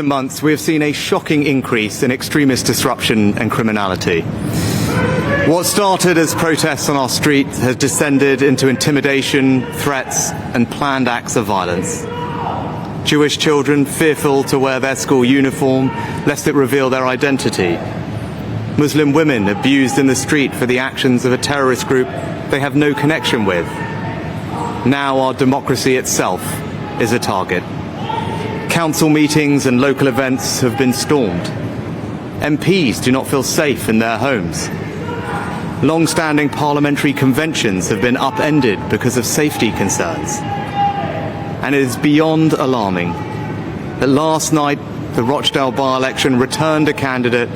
recent months, we have seen a shocking increase in extremist disruption and criminality. What started as protests on our streets has descended into intimidation, threats, and planned acts of violence. Jewish children fearful to wear their school uniform lest it reveal their identity. Muslim women abused in the street for the actions of a terrorist group they have no connection with. Now our democracy itself is a target. Council meetings and local events have been stormed. MPs do not feel safe in their homes. Long-standing parliamentary conventions have been upended because of safety concerns. And it is beyond alarming that last night the Rochdale by-election returned a candidate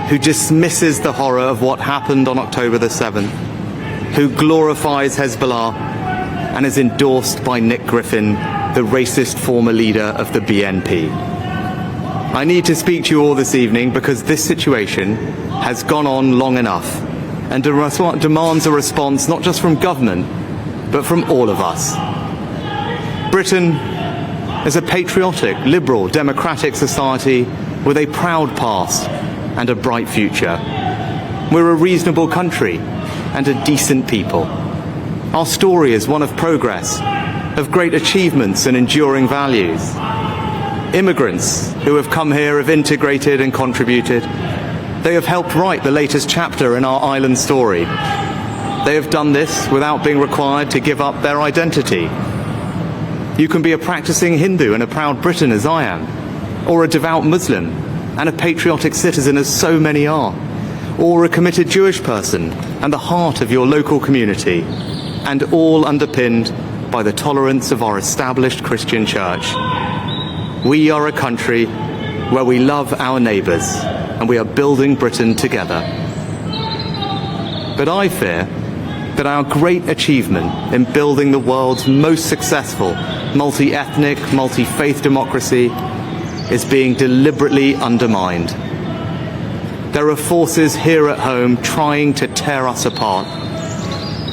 who dismisses the horror of what happened on October the 7th, who glorifies Hezbollah and is endorsed by Nick Griffin, the racist former leader of the BNP. I need to speak to you all this evening because this situation has gone on long enough and demands a response not just from government, but from all of us. Britain is a patriotic, liberal, democratic society with a proud past and a bright future. We're a reasonable country and a decent people. Our story is one of progress, of great achievements and enduring values. Immigrants who have come here have integrated and contributed. They have helped write the latest chapter in our island story. They have done this without being required to give up their identity. You can be a practicing Hindu and a proud Briton as I am, or a devout Muslim and a patriotic citizen as so many are, or a committed Jewish person and the heart of your local community, and all underpinned by the tolerance of our established Christian church. We are a country where we love our neighbours and we are building Britain together. But I fear that our great achievement in building the world's most successful multi-ethnic, multi-faith democracy is being deliberately undermined. There are forces here at home trying to tear us apart.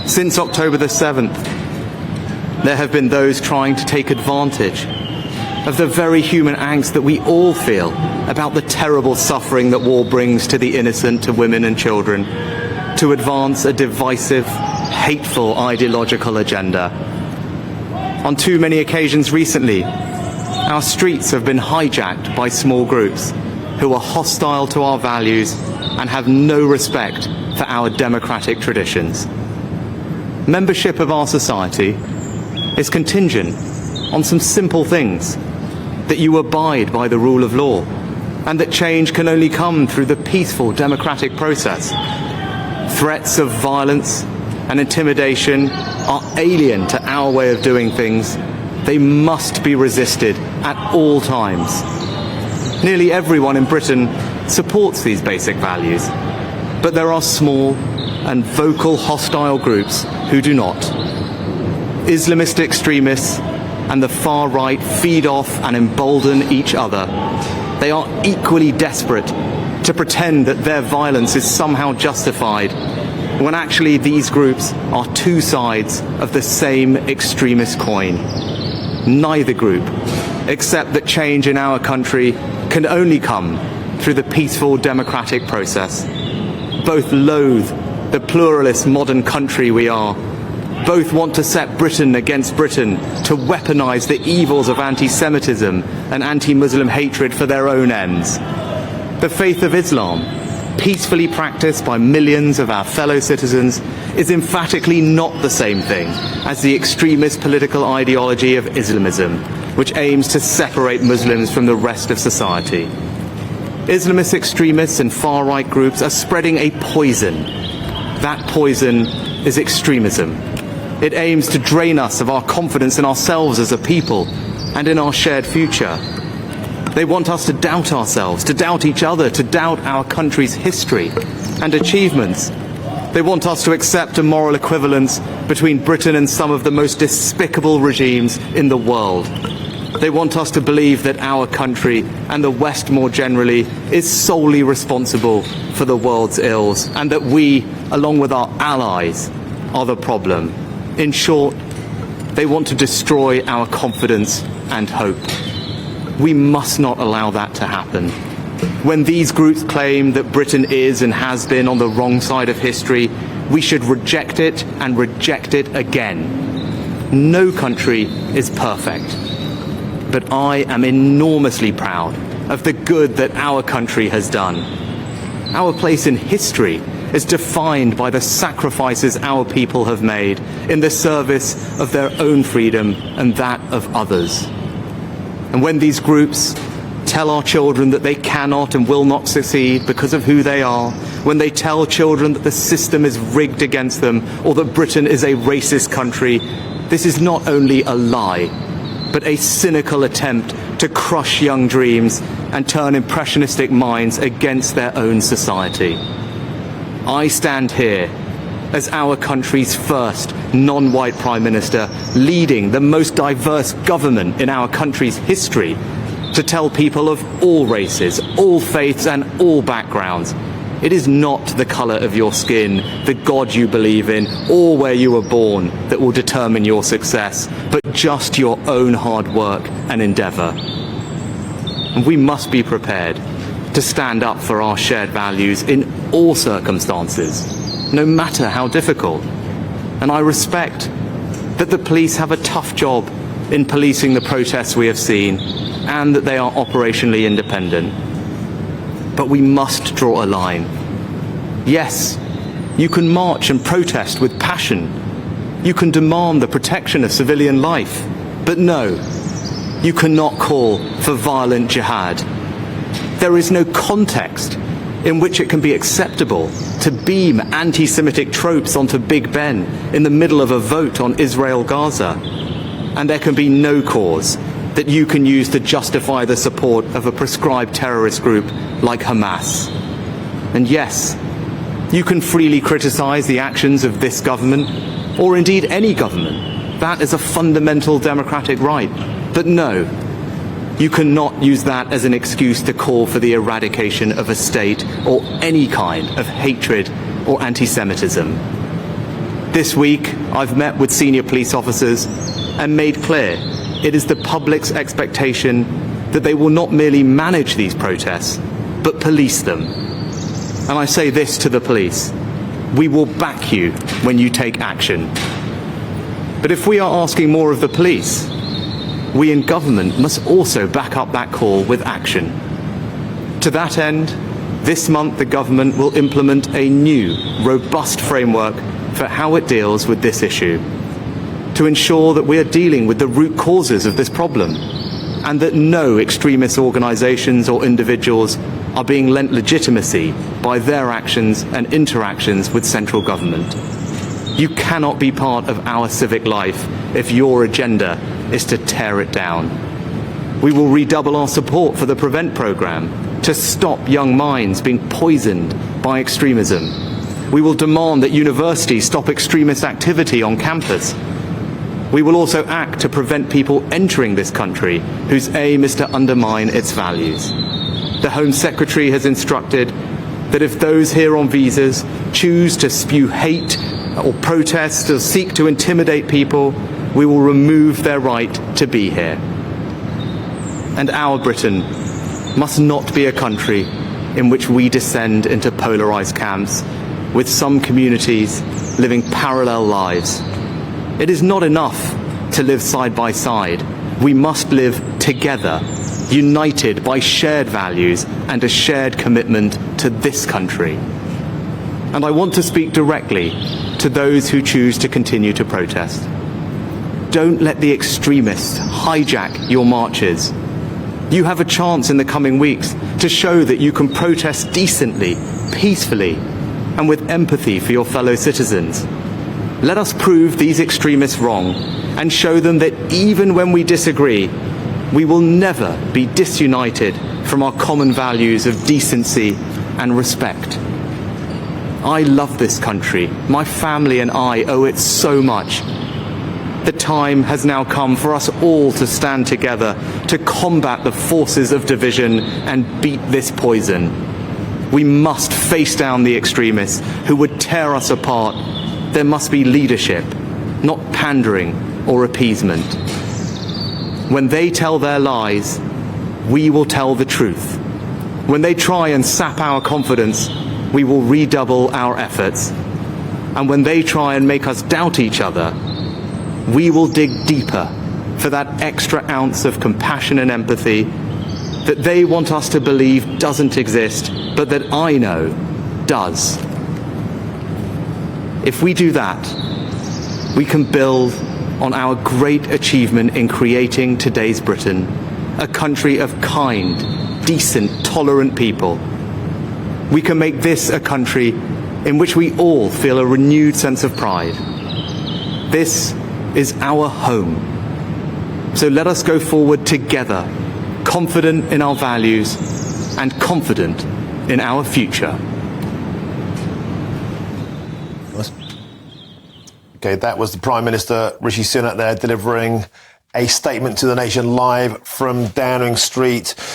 Since October the 7th, there have been those trying to take advantage of the very human angst that we all feel about the terrible suffering that war brings to the innocent, to women and children, to advance a divisive, hateful ideological agenda. On too many occasions recently, our streets have been hijacked by small groups who are hostile to our values and have no respect for our democratic traditions. Membership of our society is contingent on some simple things: that you abide by the rule of law, and that change can only come through the peaceful democratic process. Threats of violence and intimidation are alien to our way of doing things. They must be resisted at all times. Nearly everyone in Britain supports these basic values, but there are small and vocal hostile groups who do not. Islamist extremists and the far right feed off and embolden each other. They are equally desperate to pretend that their violence is somehow justified, when actually these groups are two sides of the same extremist coin. Neither group accept that change in our country can only come through the peaceful democratic process. Both loathe the pluralist modern country we are. Both want to set Britain against Britain, to weaponize the evils of anti-Semitism and anti-Muslim hatred for their own ends. The faith of Islam, peacefully practiced by millions of our fellow citizens, is emphatically not the same thing as the extremist political ideology of Islamism, which aims to separate Muslims from the rest of society. Islamist extremists and far-right groups are spreading a poison. That poison is extremism. It aims to drain us of our confidence in ourselves as a people and in our shared future. They want us to doubt ourselves, to doubt each other, to doubt our country's history and achievements. They want us to accept a moral equivalence between Britain and some of the most despicable regimes in the world. They want us to believe that our country, and the West more generally, is solely responsible for the world's ills, and that we, along with our allies, are the problem. In short, they want to destroy our confidence and hope. We must not allow that to happen. When these groups claim that Britain is and has been on the wrong side of history, we should reject it and reject it again. No country is perfect, but I am enormously proud of the good that our country has done. Our place in history is defined by the sacrifices our people have made in the service of their own freedom and that of others. And when these groups tell our children that they cannot and will not succeed because of who they are, when they tell children that the system is rigged against them or that Britain is a racist country, this is not only a lie, but a cynical attempt to crush young dreams and turn impressionistic minds against their own society. I stand here as our country's first non-white Prime Minister, leading the most diverse government in our country's history, to tell people of all races, all faiths and all backgrounds, it is not the colour of your skin, the God you believe in, or where you were born that will determine your success, but just your own hard work and endeavour. And we must be prepared to stand up for our shared values in all circumstances, no matter how difficult. And I respect that the police have a tough job in policing the protests we have seen, and that they are operationally independent. But we must draw a line. Yes, you can march and protest with passion. You can demand the protection of civilian life. But no, you cannot call for violent jihad. There is no context in which it can be acceptable to beam anti-Semitic tropes onto Big Ben in the middle of a vote on Israel-Gaza. And there can be no cause that you can use to justify the support of a prescribed terrorist group like Hamas. And yes, you can freely criticize the actions of this government, or indeed any government. That is a fundamental democratic right. But no, you cannot use that as an excuse to call for the eradication of a state or any kind of hatred or anti-Semitism. This week, I've met with senior police officers and made clear it is the public's expectation that they will not merely manage these protests, but police them. And I say this to the police: we will back you when you take action. But if we are asking more of the police, we in government must also back up that call with action. To that end, this month the government will implement a new, robust framework for how it deals with this issue, to ensure that we are dealing with the root causes of this problem, and that no extremist organisations or individuals are being lent legitimacy by their actions and interactions with central government. You cannot be part of our civic life if your agenda is to tear it down. We will redouble our support for the Prevent programme to stop young minds being poisoned by extremism. We will demand that universities stop extremist activity on campus. We will also act to prevent people entering this country whose aim is to undermine its values. The Home Secretary has instructed that if those here on visas choose to spew hate or protest or seek to intimidate people, we will remove their right to be here. And our Britain must not be a country in which we descend into polarised camps, with some communities living parallel lives. It is not enough to live side by side. We must live together, united by shared values and a shared commitment to this country. And I want to speak directly to those who choose to continue to protest. Don't let the extremists hijack your marches. You have a chance in the coming weeks to show that you can protest decently, peacefully, and with empathy for your fellow citizens. Let us prove these extremists wrong and show them that even when we disagree, we will never be disunited from our common values of decency and respect. I love this country. My family and I owe it so much. The time has now come for us all to stand together to combat the forces of division and beat this poison. We must face down the extremists who would tear us apart. There must be leadership, not pandering or appeasement. When they tell their lies, we will tell the truth. When they try and sap our confidence, we will redouble our efforts. And when they try and make us doubt each other, we will dig deeper for that extra ounce of compassion and empathy that they want us to believe doesn't exist, but that I know does. If we do that, we can build on our great achievement in creating today's Britain, a country of kind, decent, tolerant people. We can make this a country in which we all feel a renewed sense of pride. This is our home. So let us go forward together, confident in our values and confident in our future. Okay, that was the Prime Minister, Rishi Sunak, there delivering a statement to the nation live from Downing Street.